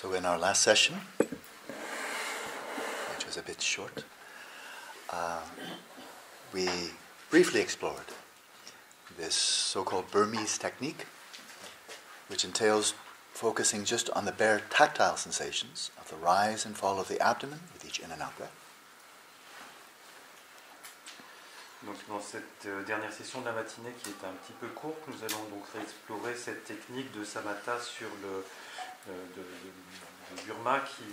So in our last session, which was a bit short, we briefly explored this so-called Burmese technique, which entails focusing just on the bare tactile sensations of the rise and fall of the abdomen with each in and out breath. Donc dans cette dernière session de la matinée qui est un petit peu courte, nous allons donc réexplorer cette technique de Shamatha sur de Burma qui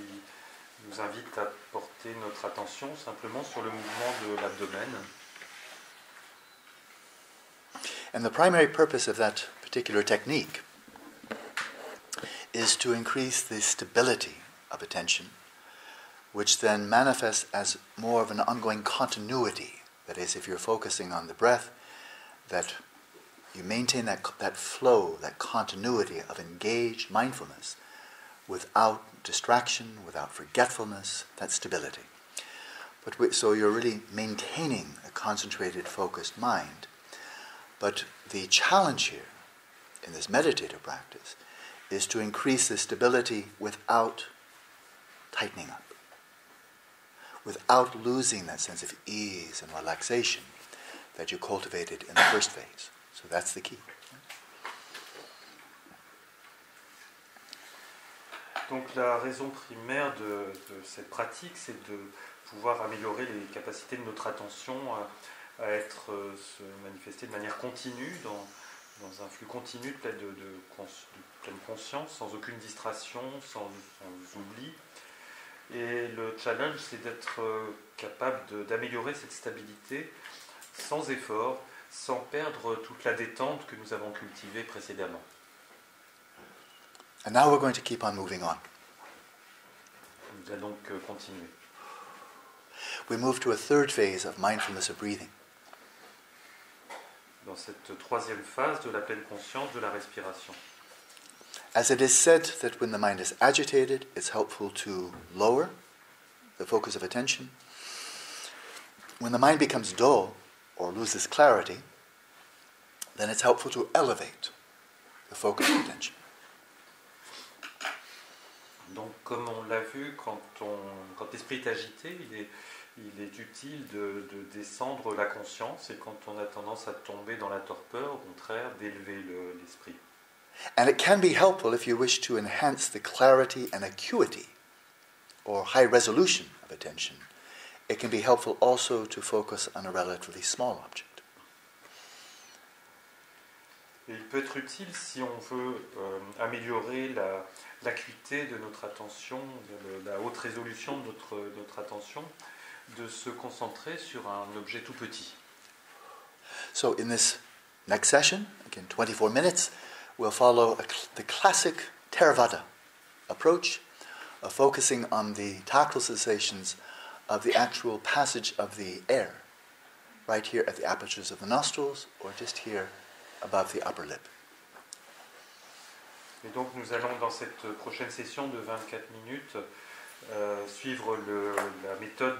nous invite à porter notre attention simplement sur le mouvement de l'abdomen. And the primary purpose of that particular technique is to increase the stability of attention, which then manifests as more of an ongoing continuity. That is, if you're focusing on the breath, that you maintain that flow, that continuity of engaged mindfulness without distraction, without forgetfulness, that stability. So you're really maintaining a concentrated, focused mind. But the challenge here in this meditative practice is to increase the stability without tightening up, without losing that sense of ease and relaxation that you cultivated in the first phase. So that's the key. Donc la raison primaire de cette pratique, c'est de pouvoir améliorer les capacités de notre attention à se manifester de manière continue, dans un flux continu de pleine conscience, sans aucune distraction, sans oubli. Et le challenge, c'est d'être capable d'améliorer cette stabilité sans effort, sans perdre toute la détente que nous avons cultivée précédemment. And now we're going to keep on moving on. Nous allons donc continuer. We move to a third phase of mindfulness of breathing. Dans cette troisième phase de la pleine conscience de la respiration. As it is said that when the mind is agitated, it's helpful to lower the focus of attention. When the mind becomes dull or loses clarity, then it's helpful to elevate the focus of attention. Donc, comme on l'a vu, quand l'esprit est agité, il est utile de descendre la conscience, et quand on a tendance à tomber dans la torpeur, au contraire, d'élever l'esprit. And it can be helpful if you wish to enhance the clarity and acuity or high resolution of attention. It can be helpful also to focus on a relatively small object. Et il peut être utile si on veut améliorer l'acuité de notre attention, la haute résolution de notre attention, de se concentrer sur un objet tout petit. So in this next session, again 24 minutes, we'll follow the classic Theravada approach of focusing on the tactile sensations of the actual passage of the air, right here at the apertures of the nostrils, or just here above the upper lip. Et donc nous allons dans cette prochaine session de 24 minutes suivre la méthode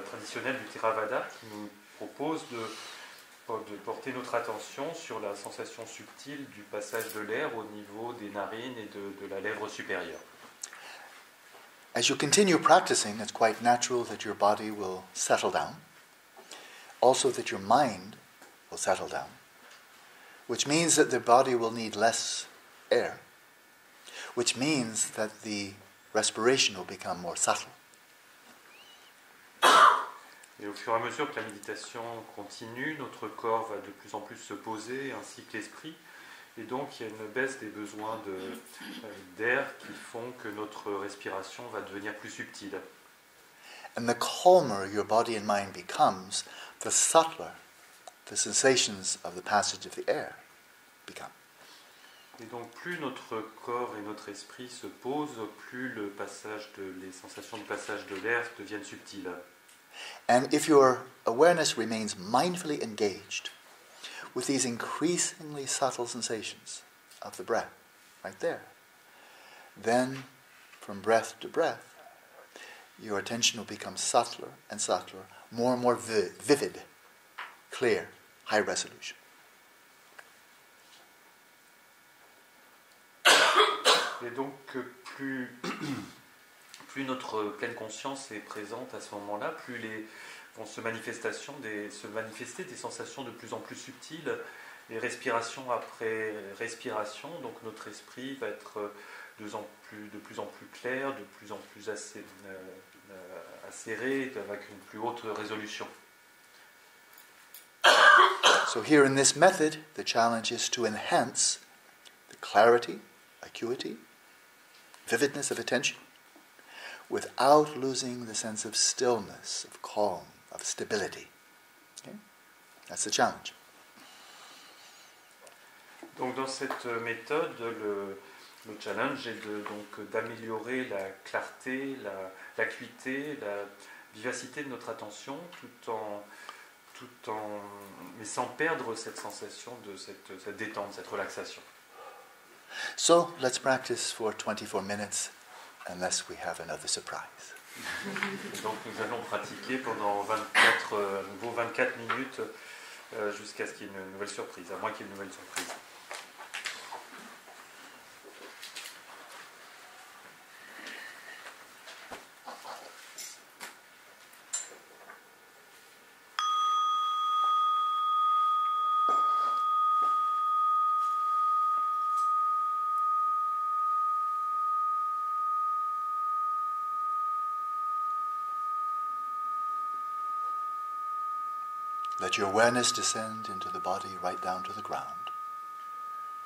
traditionnelle du Theravada qui nous propose de porter notre attention sur la sensation subtile du passage de l'air au niveau des narines et de la lèvre supérieure. As you continue practicing, it's quite natural that your body will settle down, also that your mind will settle down, which means that the body will need less air, which means that the respiration will become more subtle. Et au fur et à mesure que la méditation continue, notre corps va de plus en plus se poser, ainsi que l'esprit. Et donc, il y a une baisse des besoins d'air qui font que notre respiration va devenir plus subtile. And the calmer your body and mind becomes, the subtler the sensations of the passage of the air become. Et donc, plus notre corps et notre esprit se posent, plus les sensations de passage de l'air deviennent subtiles. And if your awareness remains mindfully engaged with these increasingly subtle sensations of the breath, right there, then from breath to breath, your attention will become subtler and subtler, more and more vivid, clear, high resolution. Et donc, plus, plus notre pleine conscience est présente à ce moment-là, plus vont se manifester des sensations de plus en plus subtiles, et respiration après respiration, donc notre esprit va être de plus en plus clair, de plus en plus acéré, avec une plus haute résolution. So here in this method, the challenge is to enhance the clarity, acuity, vividness of attention, without losing the sense of stillness, of calm, of stability. Okay? That's the challenge. Donc dans cette méthode, le challenge est d'améliorer la clarté, l'acuité, la vivacité de notre attention, mais sans perdre cette sensation de cette détente, cette relaxation. So let's practice for 24 minutes, unless we have another surprise. Donc nous allons pratiquer pendant 24 minutes jusqu'à ce qu'il y ait une nouvelle surprise, à moins qu'il y ait une nouvelle surprise. Let your awareness descend into the body right down to the ground.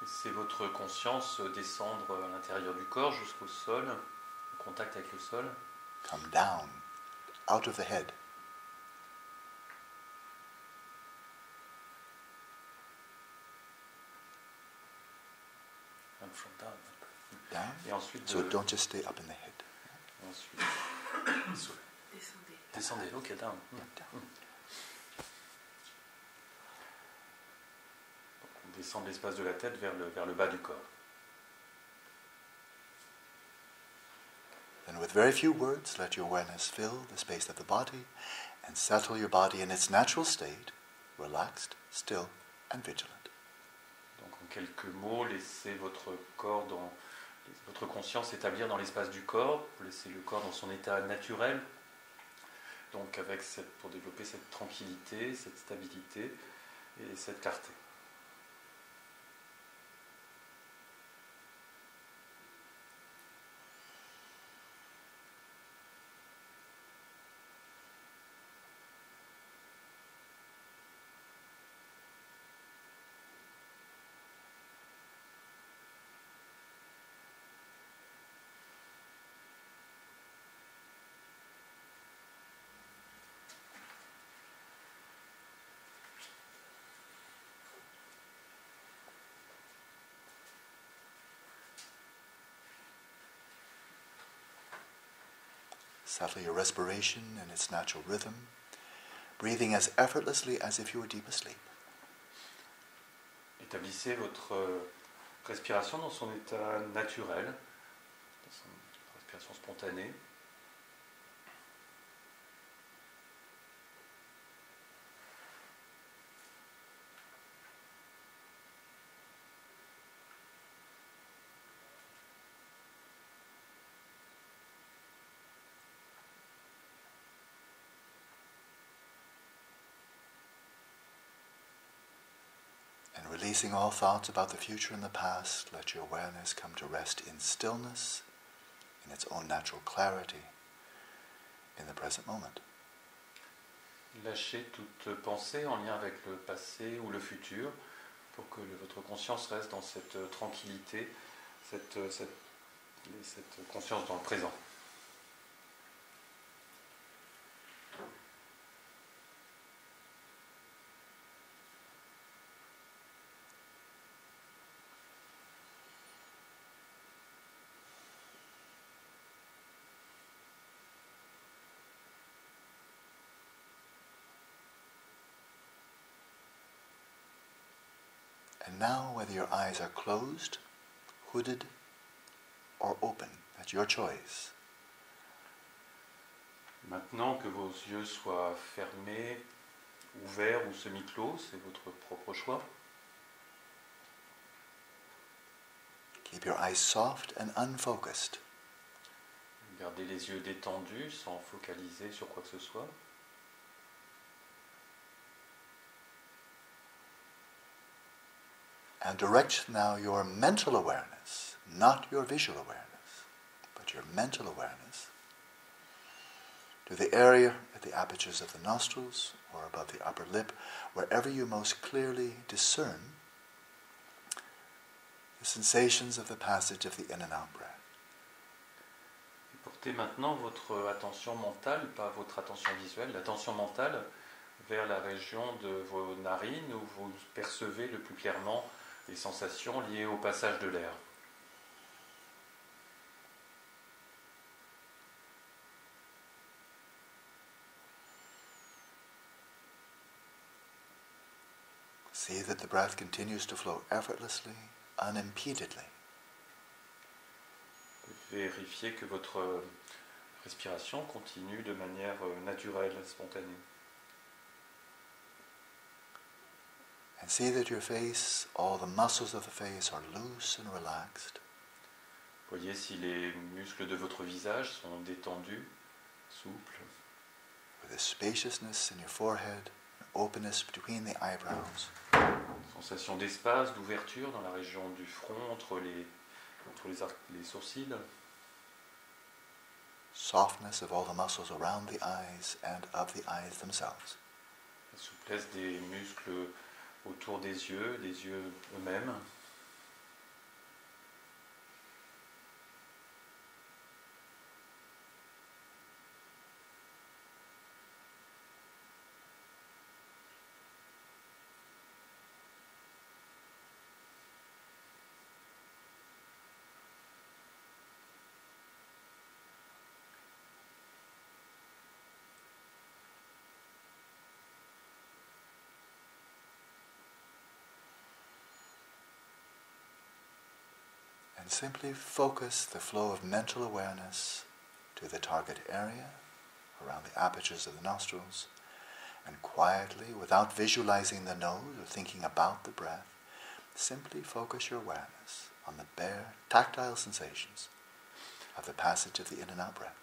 Laissez votre conscience descendre à l'intérieur du corps jusqu'au sol, en contact avec le sol. Come down, out of the head. And from down. Down. Et ensuite, So don't just stay up in the head. Ensuite, descendez. Ok, down. Yeah, down. On descend de l'espace de la tête vers le bas du corps. Then with very few words, let your awareness fill the space of the body and settle your body in its natural state, relaxed, still, and vigilant. Donc en quelques mots, laissez votre conscience s'établir dans l'espace du corps, laissez le corps dans son état naturel, donc pour développer cette tranquillité, cette stabilité et cette clarté. Settle your respiration in its natural rhythm, breathing as effortlessly as if you were deep asleep. Établissez votre respiration dans son état naturel, dans son respiration spontanée. And releasing all thoughts about the future and the past, let your awareness come to rest in stillness, in its own natural clarity, in the present moment. Lâchez toute pensée en lien avec le passé ou le futur pour que votre conscience reste dans cette tranquillité, cette conscience dans le présent. And now, whether your eyes are closed, hooded, or open, that's your choice. Maintenant que vos yeux soient fermés, ouverts ou semi-clos, c'est votre propre choix. Keep your eyes soft and unfocused, Gardez les yeux détendus sans focaliser sur quoi que ce soit. And direct now your mental awareness, not your visual awareness, but your mental awareness, to the area at the apertures of the nostrils or above the upper lip, wherever you most clearly discern the sensations of the passage of the in and out breath. Portez maintenant votre attention mentale, pas votre attention visuelle, l'attention mentale vers la région de vos narines où vous percevez le plus clairement les sensations liées au passage de l'air. See that the breath continues to flow effortlessly, unimpededly. Vérifiez que votre respiration continue de manière naturelle, spontanée. And see that your face, all the muscles of the face are loose and relaxed. Voyez si les muscles de votre visage sont détendus, souples. With a spaciousness in your forehead, an openness between the eyebrows. Sensation d'espace, d'ouverture dans la région du front, entre les sourcils. Softness of all the muscles around the eyes and of the eyes themselves. La souplesse des muscles autour des yeux eux-mêmes. And simply focus the flow of mental awareness to the target area around the apertures of the nostrils, and quietly, without visualizing the nose or thinking about the breath, simply focus your awareness on the bare, tactile sensations of the passage of the in and out breath.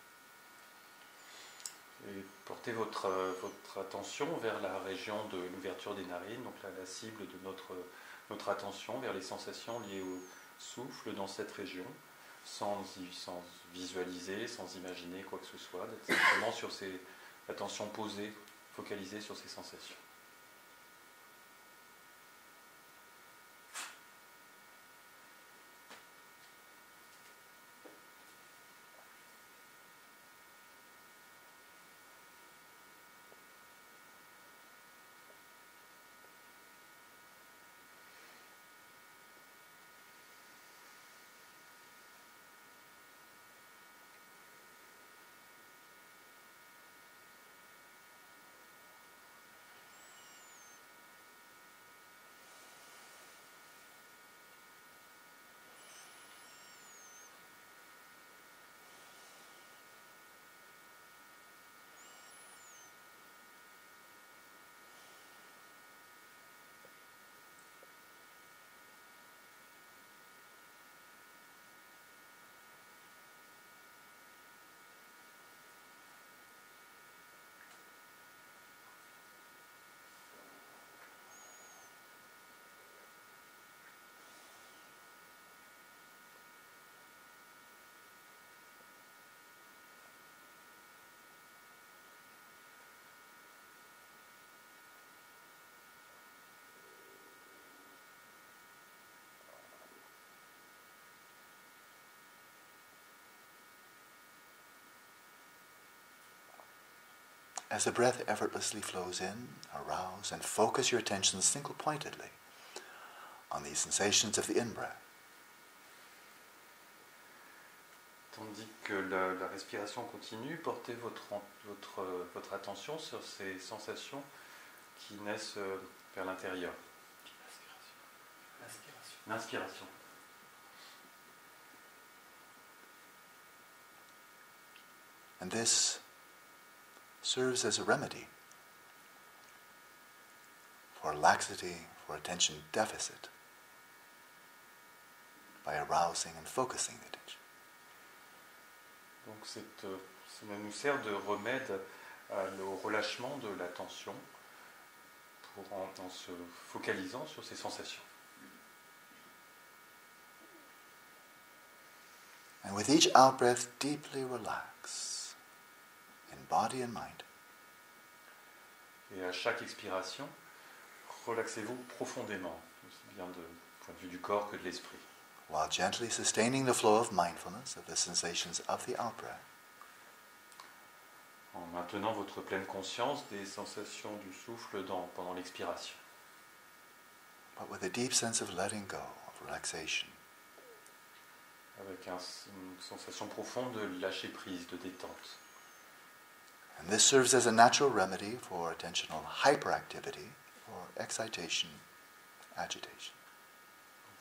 Et portez votre attention vers la région de l'ouverture des narines, donc la cible de notre attention vers les sensations liées au souffle dans cette région, sans visualiser, sans imaginer quoi que ce soit, d'être simplement sur l'attention posée, focalisée sur ces sensations. As the breath effortlessly flows in, arouse and focus your attention single-pointedly on these sensations of the in-breath. Tandis que la respiration continue, portez votre attention sur ces sensations qui naissent vers l'intérieur. L'inspiration. And this serves as a remedy for laxity, for attention deficit, by arousing and focusing the attention. Donc ça nous sert de remède au relâchement de l'attention en se focalisant sur ces sensations. And with each out-breath, deeply relax in body and mind. Et à chaque expiration, relaxez-vous profondément, aussi bien du point de vue du corps que de l'esprit. While gently sustaining the flow of mindfulness of the sensations of the out-breath. En maintenant votre pleine conscience des sensations du souffle pendant l'expiration. But with a deep sense of letting go, of relaxation. Avec une sensation profonde de lâcher prise, de détente. And this serves as a natural remedy for attentional hyperactivity, or excitation, agitation.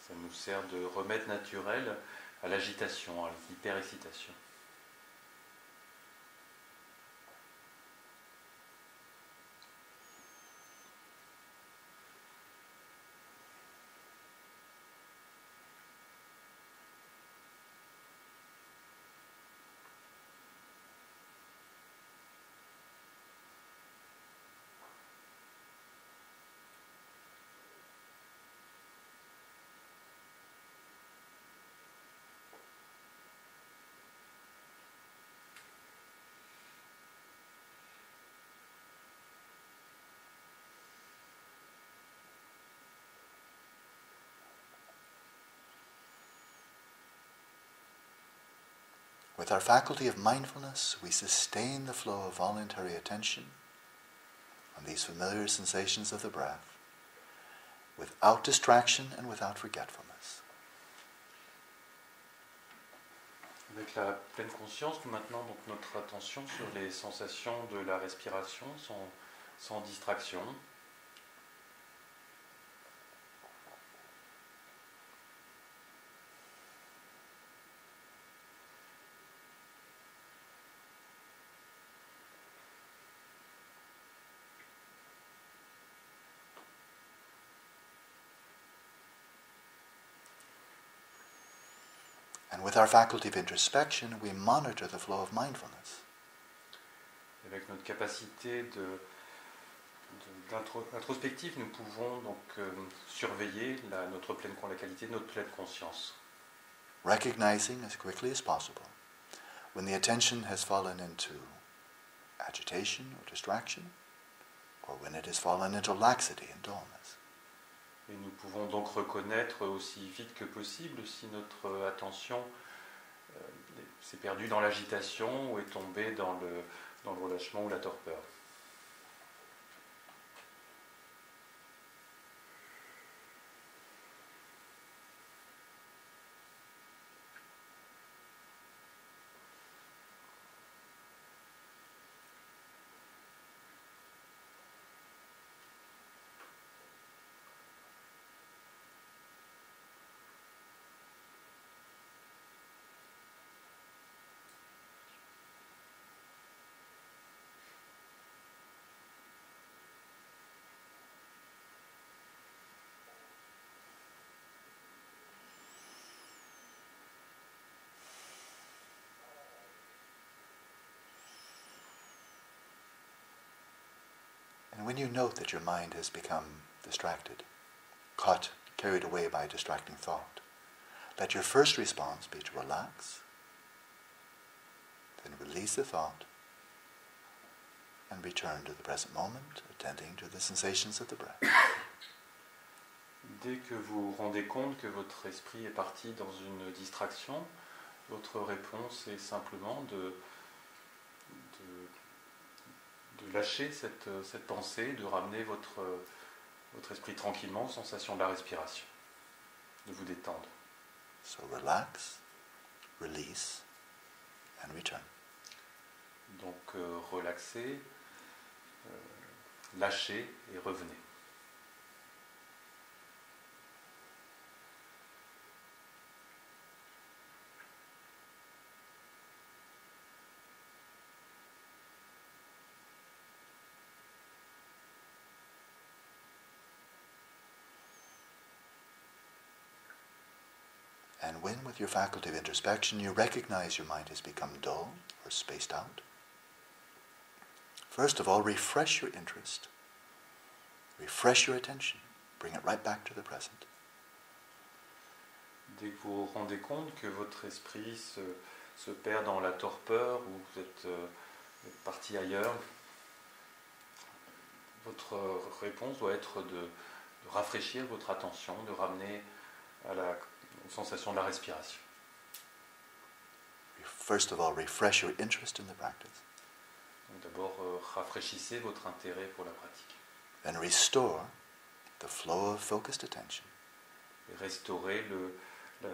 Ça nous sert de remède naturel à l'agitation, à l'hyperexcitation. With our faculty of mindfulness, we sustain the flow of voluntary attention on these familiar sensations of the breath, without distraction and without forgetfulness. Avec la pleine conscience, nous maintenons donc notre attention sur les sensations de la respiration sans distraction. And with our faculty of introspection, we monitor the flow of mindfulness. Avec notre capacité d'introspective, nous pouvons donc surveiller la qualité de notre pleine conscience. Recognizing as quickly as possible when the attention has fallen into agitation or distraction, or when it has fallen into laxity and dullness. Et nous pouvons donc reconnaître aussi vite que possible si notre attention s'est perdue dans l'agitation ou est tombée dans le relâchement ou la torpeur. And when you note that your mind has become distracted, carried away by a distracting thought, let your first response be to relax, then release the thought, and return to the present moment, attending to the sensations of the breath. Dès que vous vous rendez compte que votre esprit est parti dans une distraction, votre réponse est simplement de lâcher cette pensée, de ramener votre esprit tranquillement aux sensations de la respiration, de vous détendre. So relax, release, and return. Donc relaxez, lâchez et revenez. And when, with your faculty of introspection, you recognize your mind has become dull or spaced out, first of all, refresh your interest, refresh your attention, bring it right back to the present. Dès que vous vous rendez compte que votre esprit se perd dans la torpeur ou vous êtes parti ailleurs, votre réponse doit être de rafraîchir votre attention, de ramener aux sensations de la respiration. First of all, refresh your interest in the practice. Donc d'abord, rafraîchissez votre intérêt pour la pratique. Then restore the flow of focused attention. Et restaurer la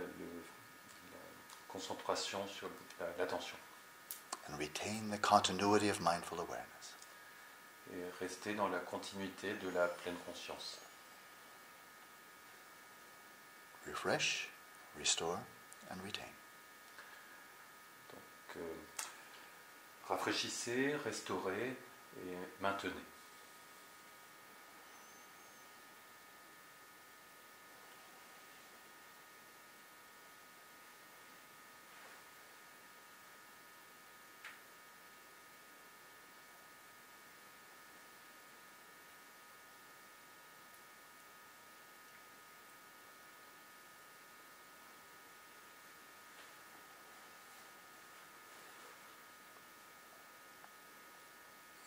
concentration sur l'attention. And retain the continuity of mindful awareness. Et rester dans la continuité de la pleine conscience. Refresh, restore, and retain. Donc, rafraîchissez, restaurez et maintenez.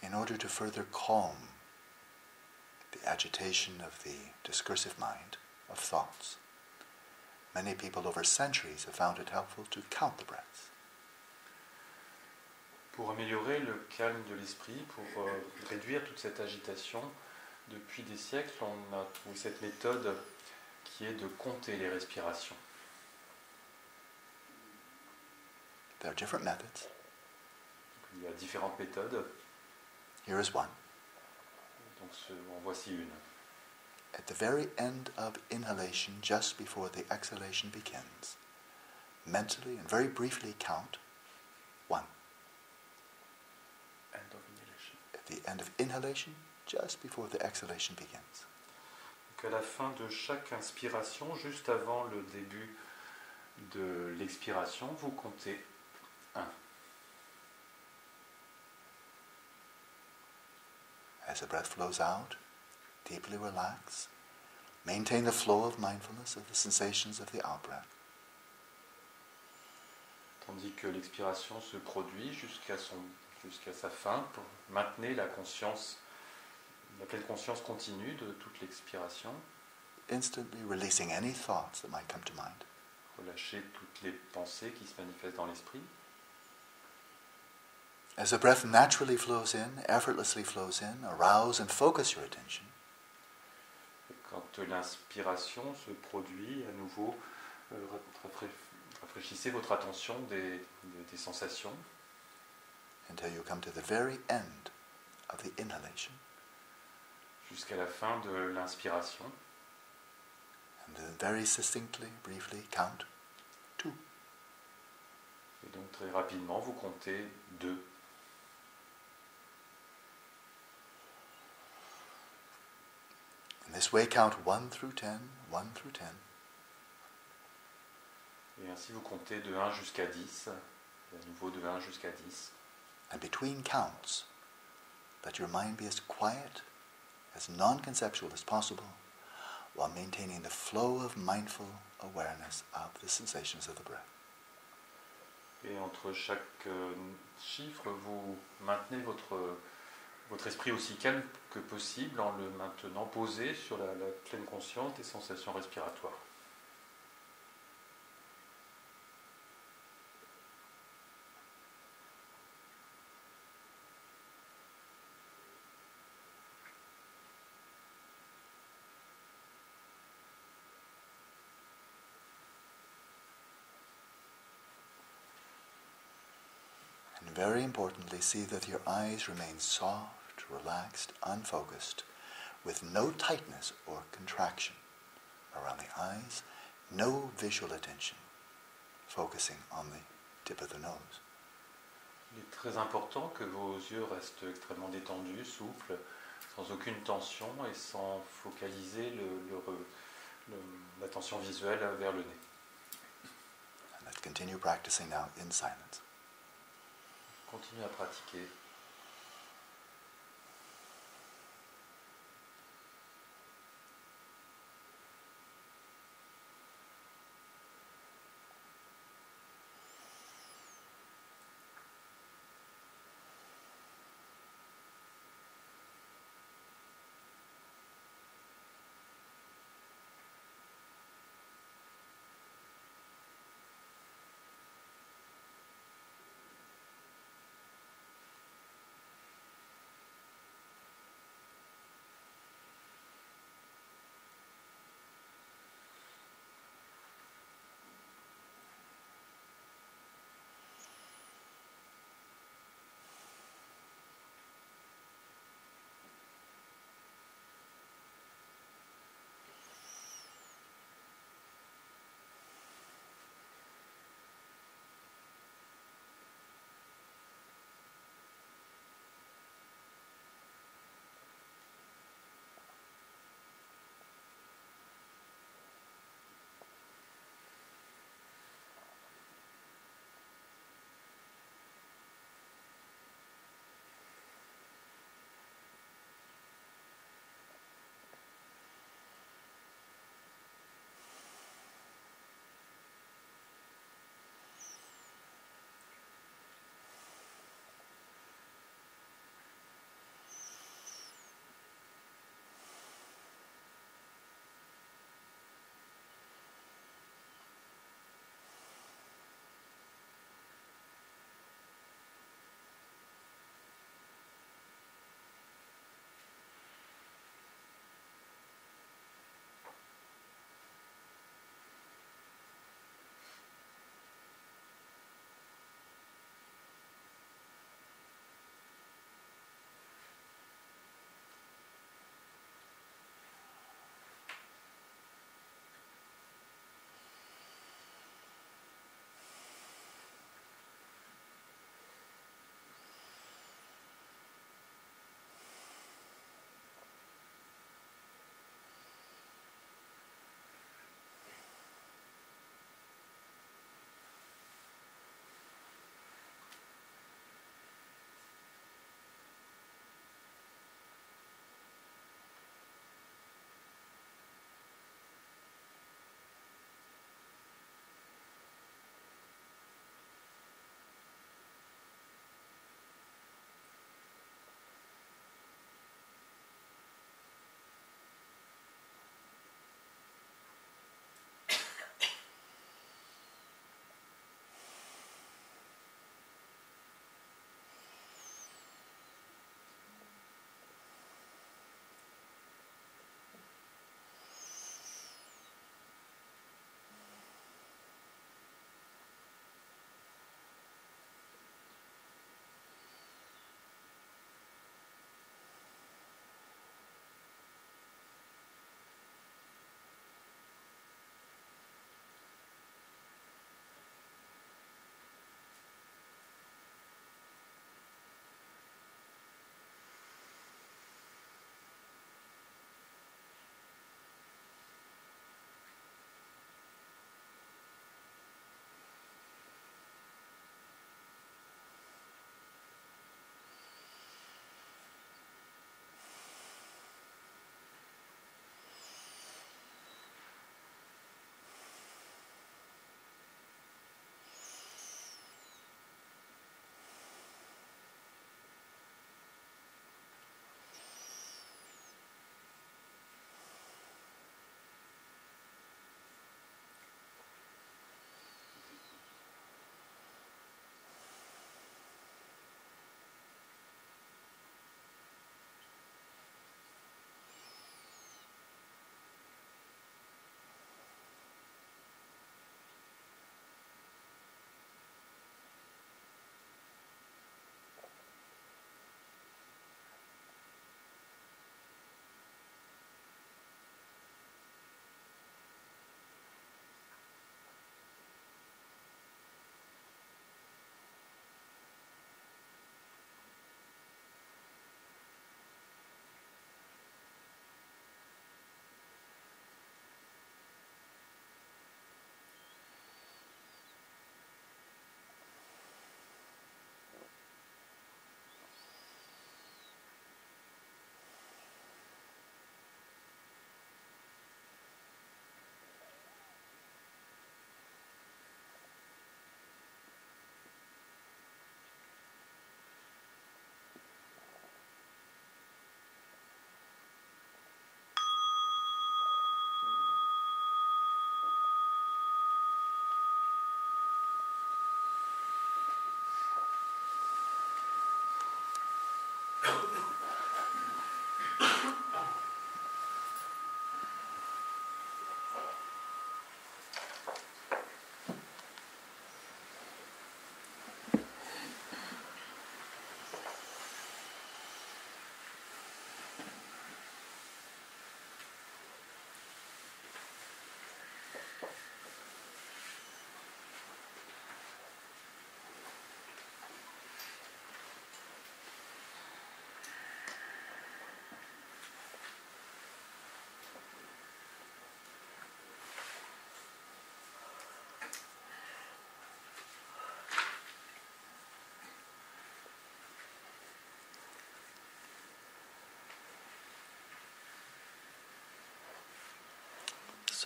In order to further calm the agitation of the discursive mind, of thoughts, many people over centuries have found it helpful to count the breaths. Pour améliorer le calme de l'esprit, pour réduire toute cette agitation, depuis des siècles, on a trouvé cette méthode qui est de compter les respirations. There are different methods. Il y a différentes méthodes. Here is one. Donc en voici une. At the very end of inhalation, just before the exhalation begins, mentally and very briefly count 1. End of inhalation. At the end of inhalation, just before the exhalation begins. Donc à la fin de chaque inspiration, juste avant le début de l'expiration, vous comptez 1. As the breath flows out, deeply relax. Maintain the flow of mindfulness of the sensations of the out-breath. Tandis que l'expiration se produit jusqu'à sa fin, pour maintenir la pleine conscience continue de toute l'expiration. Instantly releasing any thoughts that might come to mind. Relâchez toutes les pensées qui se manifestent dans l'esprit. As the breath naturally flows in, effortlessly flows in, arouse and focus your attention. Et quand l'inspiration se produit, à nouveau, rafraîchissez votre attention des sensations. Until you come to the very end of the inhalation. Jusqu'à la fin de l'inspiration. And then very succinctly, briefly, count 2. Et donc très rapidement, vous comptez 2. In this way, count 1 through 10, 1 through 10. Et ainsi, vous comptez de 1 jusqu'à 10. Et à nouveau de 1 jusqu'à 10. And between counts, let your mind be as quiet, as non-conceptual as possible, while maintaining the flow of mindful awareness of the sensations of the breath. Et entre chaque chiffre, vous maintenez votre esprit aussi calme que possible en le maintenant posé sur la pleine conscience des sensations respiratoires. And very importantly, see that your eyes remain soft, relaxed, unfocused, with no tightness or contraction around the eyes, no visual attention, focusing on the tip of the nose. Il est très important que vos yeux restent extrêmement détendus, souples, sans aucune tension et sans focaliser l'attention visuelle vers le nez. continue practicing now in silence. Continue à pratiquer.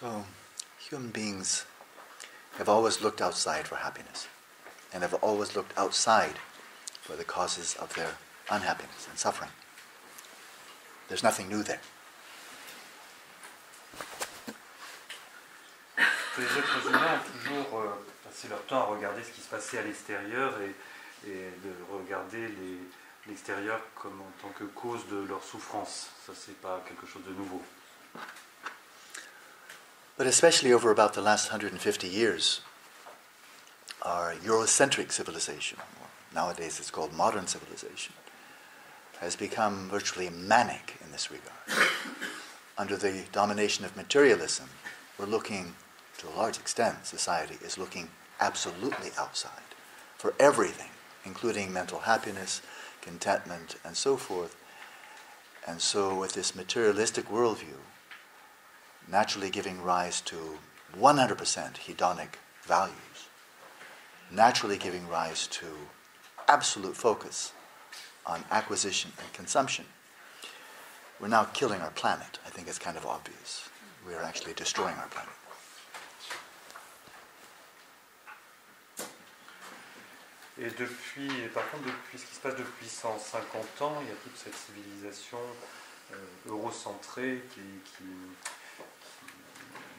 So, human beings have always looked outside for happiness, and have always looked outside for the causes of their unhappiness and suffering. There's nothing new there. Les êtres humains ont toujours passé leur temps à regarder ce qui se passait à l'extérieur et de regarder l'extérieur comme en tant que cause de leur souffrance. Ça, c'est pas quelque chose de nouveau. But especially over about the last 150 years, our Eurocentric civilization, or nowadays it's called modern civilization, has become virtually manic in this regard. Under the domination of materialism, we're looking, to a large extent, society is looking absolutely outside for everything, including mental happiness, contentment, and so forth. And so with this materialistic worldview, naturally giving rise to 100% hedonic values, naturally giving rise to absolute focus on acquisition and consumption, we're now killing our planet. I think it's kind of obvious. We are actually destroying our planet. Et par contre, depuis ce qui se passe depuis 150 ans, il y a toute cette civilisation eurocentrée qui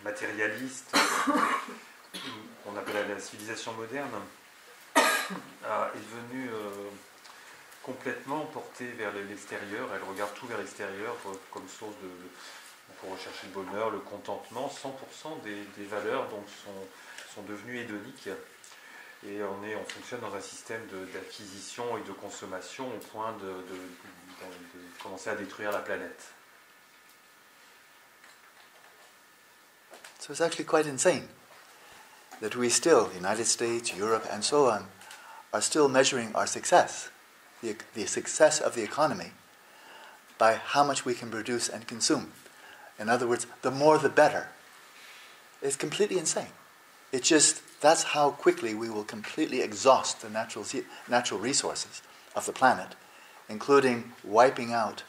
matérialiste, qu'on appelle la civilisation moderne, est devenue complètement portée vers l'extérieur. Elle regarde tout vers l'extérieur comme source pour rechercher le bonheur, le contentement. 100% des valeurs donc, sont devenues hédoniques. Et on fonctionne dans un système d'acquisition et de consommation au point de commencer à détruire la planète. So it's actually quite insane that we still, the United States, Europe, and so on, are still measuring our success, the success of the economy, by how much we can produce and consume. In other words, the more the better. It's completely insane. It's just, that's how quickly we will completely exhaust the natural resources of the planet, including wiping out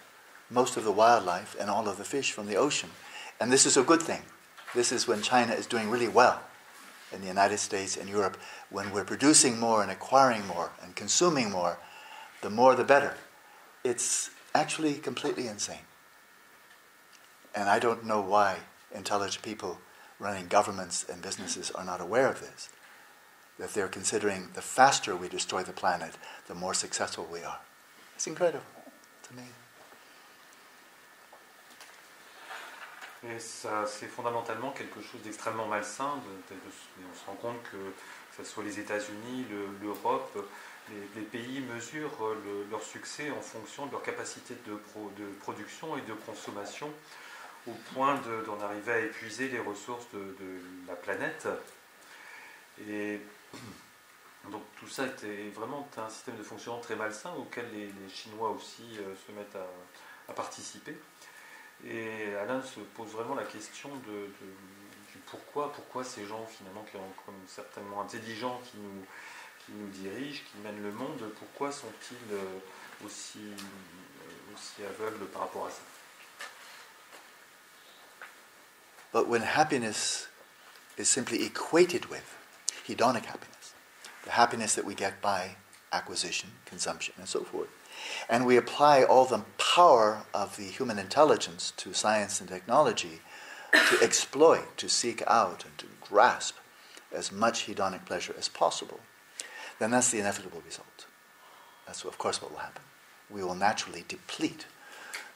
most of the wildlife and all of the fish from the ocean. And this is a good thing. This is when China is doing really well in the United States and Europe. When we're producing more and acquiring more and consuming more the better. It's actually completely insane. And I don't know why intelligent people running governments and businesses are not aware of this. That they're considering the faster we destroy the planet, the more successful we are. It's incredible. It's amazing. Et ça, c'est fondamentalement quelque chose d'extrêmement malsain. On se rend compte que ce soit les États-Unis, l'Europe, les pays mesurent leur succès en fonction de leur capacité de production et de consommation, au point d'en arriver à épuiser les ressources de la planète. Et donc tout ça est vraiment un système de fonctionnement très malsain auquel les Chinois aussi se mettent à participer. Et Alain se pose vraiment la question du pourquoi ces gens finalement qui sont comme certainement intelligents, qui nous dirigent, qui mènent le monde, pourquoi sont-ils aussi aveugles par rapport à ça? But when happiness is simply equated with hedonic happiness, the happiness that we get by acquisition, consumption, and so forth, and we apply all the power of the human intelligence to science and technology to exploit, to seek out, and to grasp as much hedonic pleasure as possible, then that's the inevitable result. That's, of course, what will happen. we will naturally deplete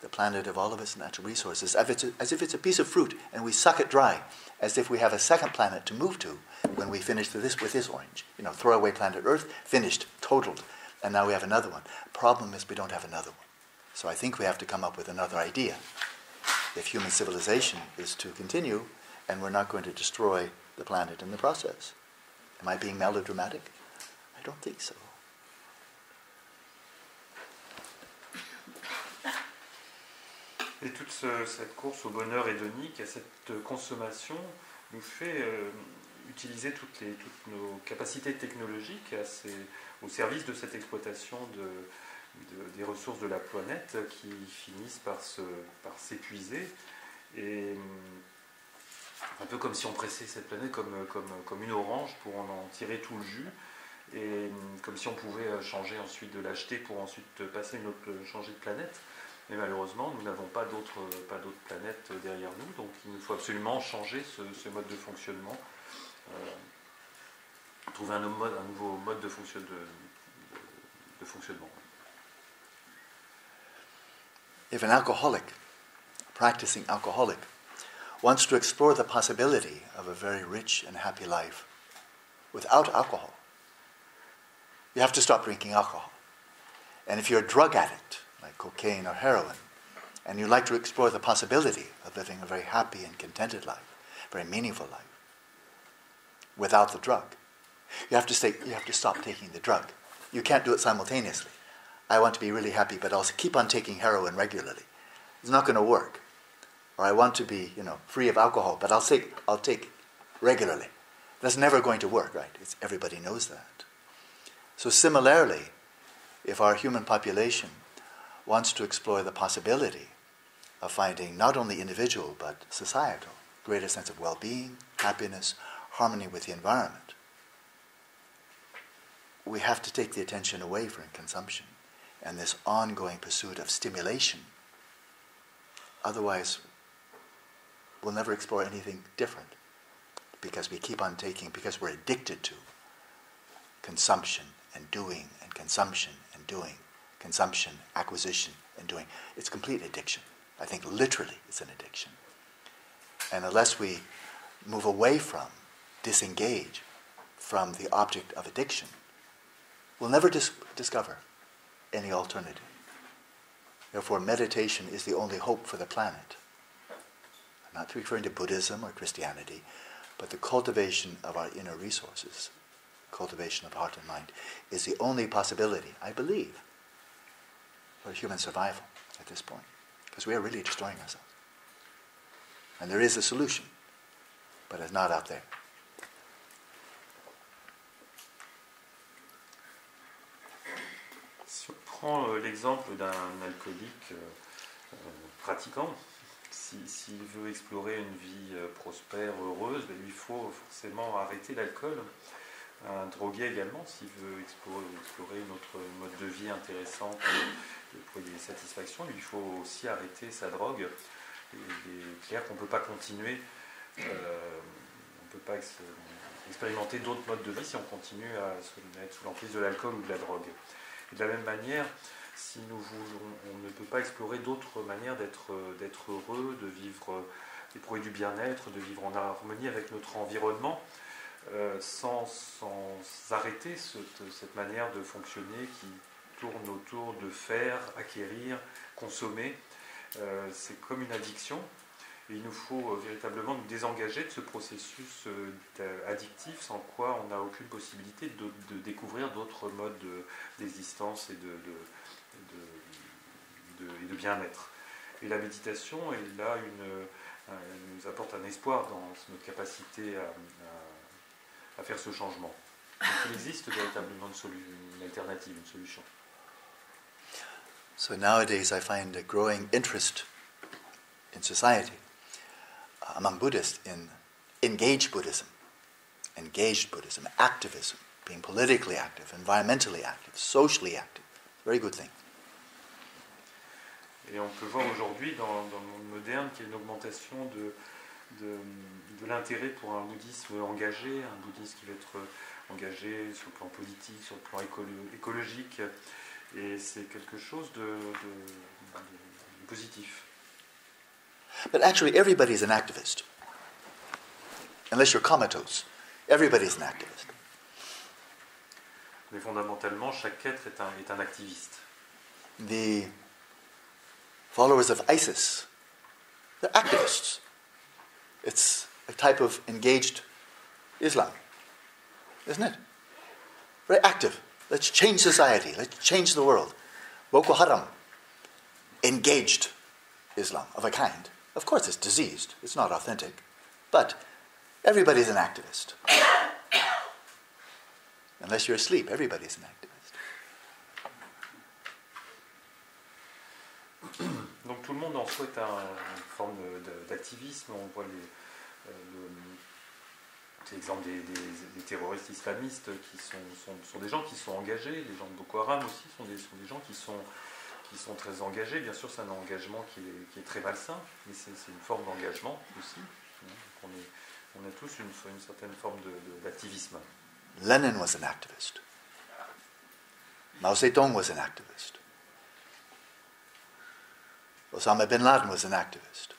the planet of all of its natural resources, as if it's a piece of fruit, and we suck it dry, as if we have a second planet to move to when we finish with this orange. You know, throw away planet Earth, finished, totaled, and now we have another one. Problem is we don't have another one. So I think we have to come up with another idea. If human civilization is to continue, and we're not going to destroy the planet in the process. Am I being melodramatic? I don't think so. Et toute cette course au bonheur hédonique, à cette consommation, nous fait utiliser toutes nos capacités technologiques au service de cette exploitation des ressources de la planète qui finissent par s'épuiser. Et un peu comme si on pressait cette planète comme une orange pour en tirer tout le jus. Et comme si on pouvait changer ensuite de l'acheter pour ensuite changer de planète. Mais malheureusement, nous n'avons pas d'autres planètes derrière nous, donc il nous faut absolument changer ce mode de fonctionnement, trouver un nouveau mode de fonctionnement. If an alcoholic, practicing alcoholic, wants to explore the possibility of a very rich and happy life without alcohol, you have to stop drinking alcohol. And if you're a drug addict, like cocaine or heroin, and you like to explore the possibility of living a very happy and contented life, very meaningful life, without the drug, you have to stop taking the drug. You can't do it simultaneously. I want to be really happy, but I'll keep on taking heroin regularly. It's not going to work. Or I want to be, free of alcohol, but I'll take regularly. That's never going to work, right? Everybody knows that. So similarly, if our human population wants to explore the possibility of finding not only individual but societal, greater sense of well-being, happiness, harmony with the environment, we have to take the attention away from consumption and this ongoing pursuit of stimulation. Otherwise, we'll never explore anything different because we keep on taking, because we're addicted to consumption and doing and consumption and doing. Consumption, acquisition, and doing. It's complete addiction. I think literally it's an addiction. And unless we move away from, disengage from the object of addiction, we'll never discover any alternative. Therefore, meditation is the only hope for the planet. I'm not referring to Buddhism or Christianity, but the cultivation of our inner resources, cultivation of heart and mind, is the only possibility, I believe, for human survival at this point, because we are really destroying ourselves. And there is a solution, but it's not out there. Si on prend l'exemple d'un alcoolique pratiquant, s'il veut explorer une vie prospère, heureuse, il lui faut forcément arrêter l'alcool. Un drogué également, s'il veut explorer une autre mode de vie intéressante pour des satisfactions, il faut aussi arrêter sa drogue. Il est clair qu'on ne peut pas continuer, on ne peut pas expérimenter d'autres modes de vie si on continue à être sous l'emprise de l'alcool ou de la drogue. Et de la même manière, si on ne peut pas explorer d'autres manières d'être heureux, de vivre, d'éprouver du bien-être, de vivre en harmonie avec notre environnement, sans arrêter cette manière de fonctionner qui tourne autour de faire, acquérir, consommer. C'est comme une addiction. Et il nous faut véritablement nous désengager de ce processus addictif, sans quoi on n'a aucune possibilité de découvrir d'autres modes d'existence et de bien-être. Et la méditation est là nous apporte un espoir dans notre capacité à faire ce changement. Donc il existe véritablement une alternative, une solution. So nowadays I find a growing interest in society among Buddhists in engaged Buddhism, activism, being politically active, environmentally active, socially active. Very good thing. Et on peut voir aujourd'hui dans le monde moderne qu'il y a une augmentation de l'intérêt pour un bouddhisme engagé, un bouddhisme qui va être engagé sur le plan politique, sur le plan écologique. Et c'est quelque chose de positif. But actually, everybody's an activist. Unless you're comatose, everybody's an activist. Mais fondamentalement, chaque être est un activiste. The followers of ISIS, they're activists. It's a type of engaged Islam, isn't it? Very active. Let's change society. Let's change the world. Boko Haram, engaged Islam of a kind. Of course, it's diseased. It's not authentic. But everybody's an activist. Unless you're asleep, everybody's an activist. Donc tout le monde en soi est une forme d'activisme. On voit l'exemple des terroristes islamistes qui sont des gens qui sont engagés. Les gens de Boko Haram aussi sont des gens qui sont très engagés. Bien sûr, c'est un engagement qui est très malsain, mais c'est une forme d'engagement aussi. Donc on a tous une certaine forme d'activisme. Lenin was an activist. Mao Zedong was an activist. Osama bin Laden was an activist.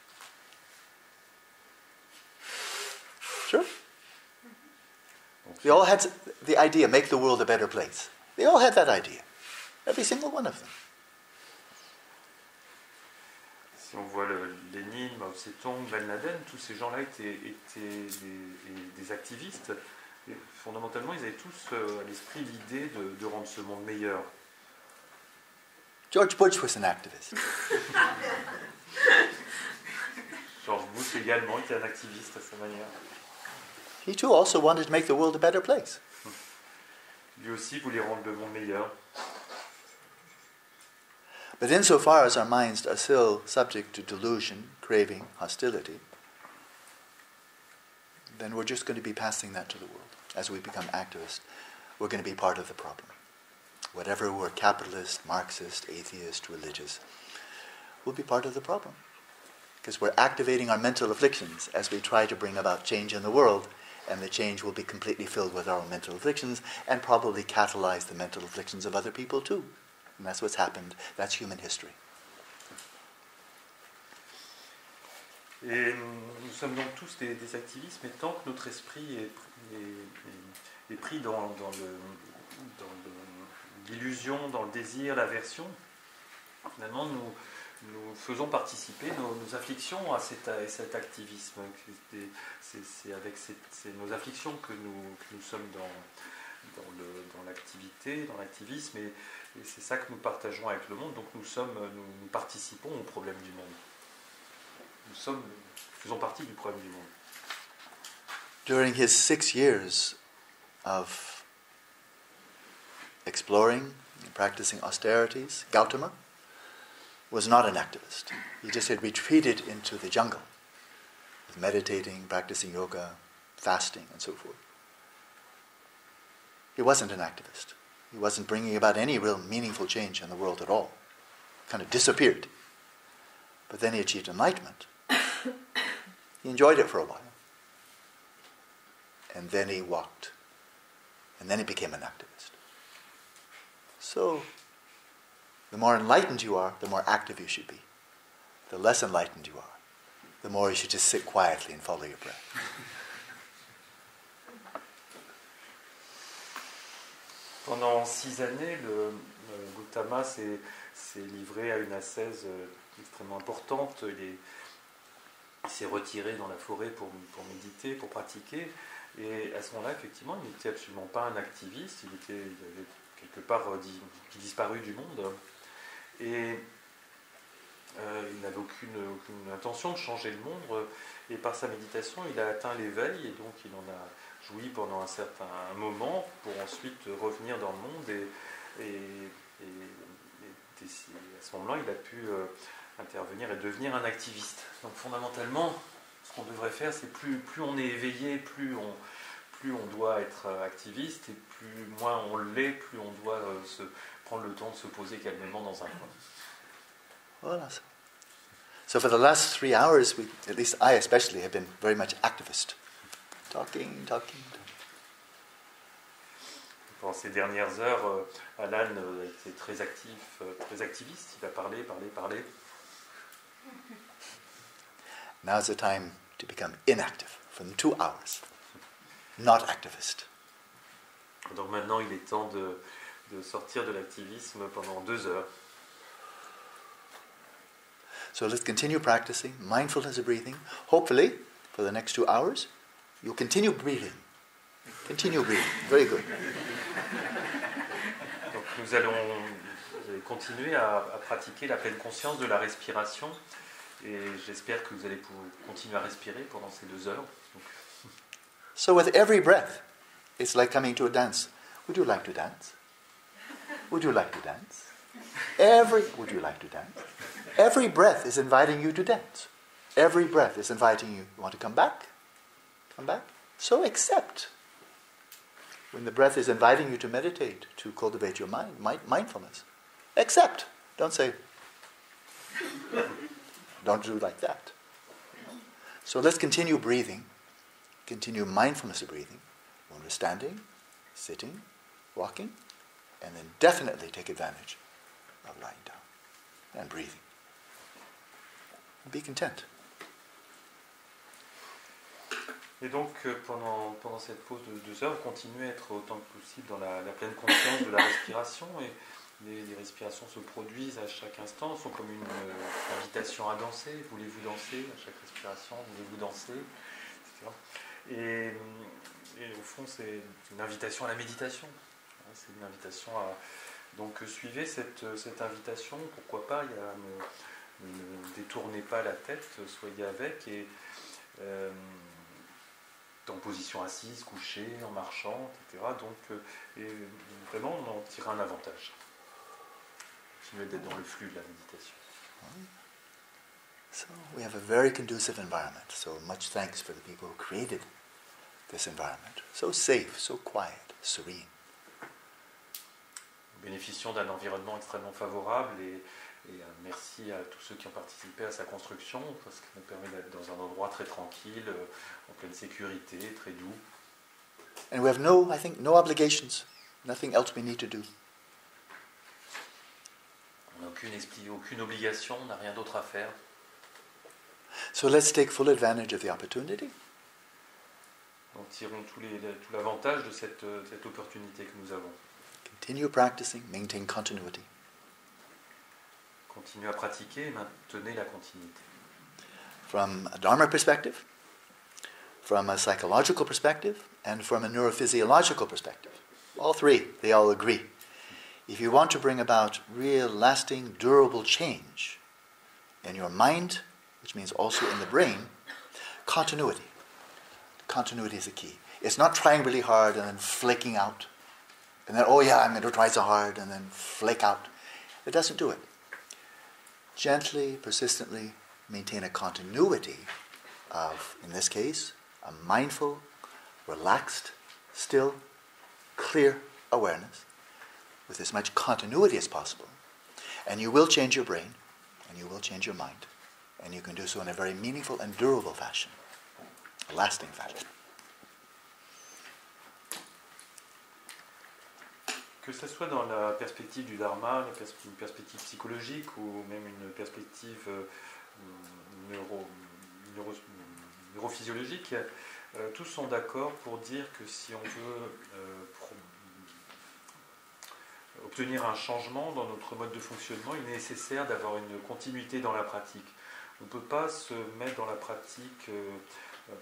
Sure. They all had the idea, make the world a better place. They all had that idea. Every single one of them. Si on voit Lénine, Mao Zedong, Ben Laden, tous ces gens-là étaient des activistes. Et fondamentalement, ils avaient tous à l'esprit l'idée de rendre ce monde meilleur. George Bush was an activist. George Bush également était un activiste à sa manière. He too also wanted to make the world a better place. Lui aussi voulait rendre le monde meilleur. But insofar as our minds are still subject to delusion, craving, hostility, then we're just going to be passing that to the world. As we become activists, we're going to be part of the problem. Whatever we're capitalist, Marxist, atheist, religious, we'll be part of the problem. Because we're activating our mental afflictions as we try to bring about change in the world, and the change will be completely filled with our own mental afflictions and probably catalyze the mental afflictions of other people too. And that's what's happened. That's human history. Et nous sommes donc tous des activistes, mais tant que notre esprit est pris dans l'illusion, dans le désir, l'aversion, finalement nous faisons participer nos afflictions à cet activisme. C'est avec nos afflictions que nous sommes dans l'activité, dans l'activisme, et c'est ça que nous partageons avec le monde. Donc nous participons au problème du monde. Nous faisons partie du problème du monde. During his 6 years of exploring and practicing austerities, Gautama was not an activist. He just had retreated into the jungle, meditating, practicing yoga, fasting, and so forth. He wasn't an activist. He wasn't bringing about any real meaningful change in the world at all. Kind of disappeared. But then he achieved enlightenment. He enjoyed it for a while. And then he walked. And then he became an activist. So, the more enlightened you are, the more active you should be. The less enlightened you are, the more you should just sit quietly and follow your breath. Pendant 6 années, le Gautama s'est livré à une ascèse extrêmement importante. Il s'est retiré dans la forêt pour méditer, pour pratiquer. Et à ce moment-là, effectivement, il n'était absolument pas un activiste. Il avait quelque part disparu du monde. Et il n'avait aucune intention de changer le monde. Et par sa méditation, il a atteint l'éveil. Et donc, il en a joui pendant un certain moment pour ensuite revenir dans le monde. Et à ce moment-là, il a pu intervenir et devenir un activiste. Donc fondamentalement, ce qu'on devrait faire, c'est plus on est éveillé, plus on doit être activiste, et moins on l'est, plus on doit prendre le temps de se poser calmement dans un coin. Voilà. So for the last 3 hours, at least I especially, have been very much activist. Talking. Pendant ces dernières heures, Alan a été très actif, très activiste. Il a parlé. Now's the time to become inactive for 2 hours, not activist. Donc maintenant, il est temps de sortir de l'activisme pendant 2 heures. So let's continue practicing mindfulness of breathing. Hopefully, for the next 2 hours, you'll continue breathing. Continue breathing. Very good. Donc vous allez continuer à pratiquer la pleine conscience de la respiration. Et j'espère que vous allez continuer à respirer pendant ces 2 heures. Donc. So with every breath, it's like coming to a dance. Would you like to dance? Would you like to dance? Would you like to dance? Every breath is inviting you to dance. Every breath is inviting you. You want to come back? Come back? So accept. When the breath is inviting you to meditate, to cultivate your mindfulness, accept. Don't say, don't do like that. So let's continue breathing, continue mindfulness of breathing when we're standing, sitting, walking, and then definitely take advantage of lying down and breathing. And be content. Et donc, pendant cette pause de 2 heures, continuez à être autant que possible dans la pleine conscience de la respiration. Et les respirations se produisent à chaque instant, sont comme une invitation à danser. Voulez-vous danser à chaque respiration? Voulez-vous danser, etc. Et au fond, c'est une invitation à la méditation. C'est une invitation à... Donc, suivez cette invitation. Pourquoi pas, ne détournez pas la tête, soyez avec et... en position assise, couchée, en marchant, etc. Donc, et vraiment, on en tire un avantage. Continuez d'être dans le flux de la méditation. So we have a very conducive environment. So much thanks for the people who created this environment. So safe, so quiet, serene. Nous bénéficions d'un environnement extrêmement favorable et merci à tous ceux qui ont participé à sa construction parce qu'il nous permet d'être dans un endroit très tranquille, en pleine sécurité, très doux. And we have no obligations, nothing else we need to do. On n'a aucune obligation, on n'a rien d'autre à faire. So let's take full advantage of the opportunity. Donc tirons tout l'avantage de cette opportunité que nous avons. Continue practicing, maintain continuity. Continuez à pratiquer et maintenez la continuité. From a Dharma perspective, from a psychological perspective, and from a neurophysiological perspective. All three, they all agree. If you want to bring about real, lasting, durable change in your mind, which means also in the brain, continuity. Continuity is the key. It's not trying really hard and then flaking out. And then, oh yeah, I'm going to try so hard and then flake out. It doesn't do it. Gently, persistently maintain a continuity of, in this case, a mindful, relaxed, still, clear awareness with as much continuity as possible. And you will change your brain, and you will change your mind. And you can do so in a very meaningful and durable fashion, a lasting fashion. Que ce soit dans la perspective du Dharma, une perspective psychologique ou même une perspective neurophysiologique, tous sont d'accord pour dire que si on veut obtenir un changement dans notre mode de fonctionnement, il est nécessaire d'avoir une continuité dans la pratique. On ne peut pas se mettre dans la pratique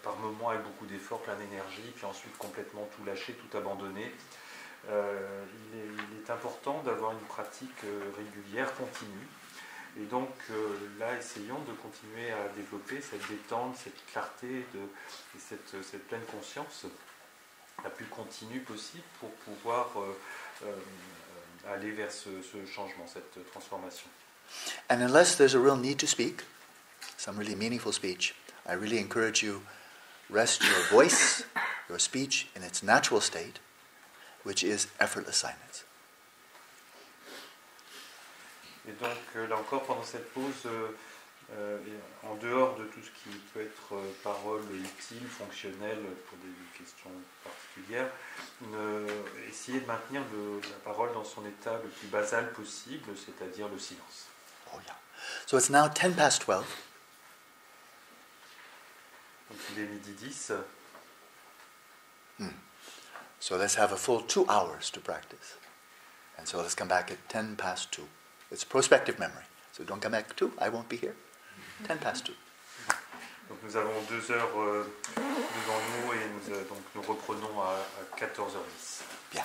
par moments avec beaucoup d'efforts, plein d'énergie, puis ensuite complètement tout lâcher, tout abandonner. Il est important d'avoir une pratique régulière, continue. Et donc là, essayons de continuer à développer cette détente, cette clarté et cette pleine conscience la plus continue possible pour pouvoir aller vers ce changement, cette transformation. And unless there's a real need to speak, some really meaningful speech, I really encourage you, rest your voice, your speech in its natural state, which is effortless silence. Et donc là encore, pendant cette pause, en dehors de tout ce qui peut être parole utile, fonctionnelle pour des questions particulières, essayer de maintenir la parole dans son état le plus basal possible, c'est-à-dire le silence. Oh yeah. So it's now 10 past 12. Donc il est midi 10. So let's have a full 2 hours to practice. And so let's come back at 10 past 2. It's prospective memory. So don't come back at 2, I won't be here. 10 past 2. Donc nous avons 2 heures devant nous et donc nous reprenons à 14h10. Bien.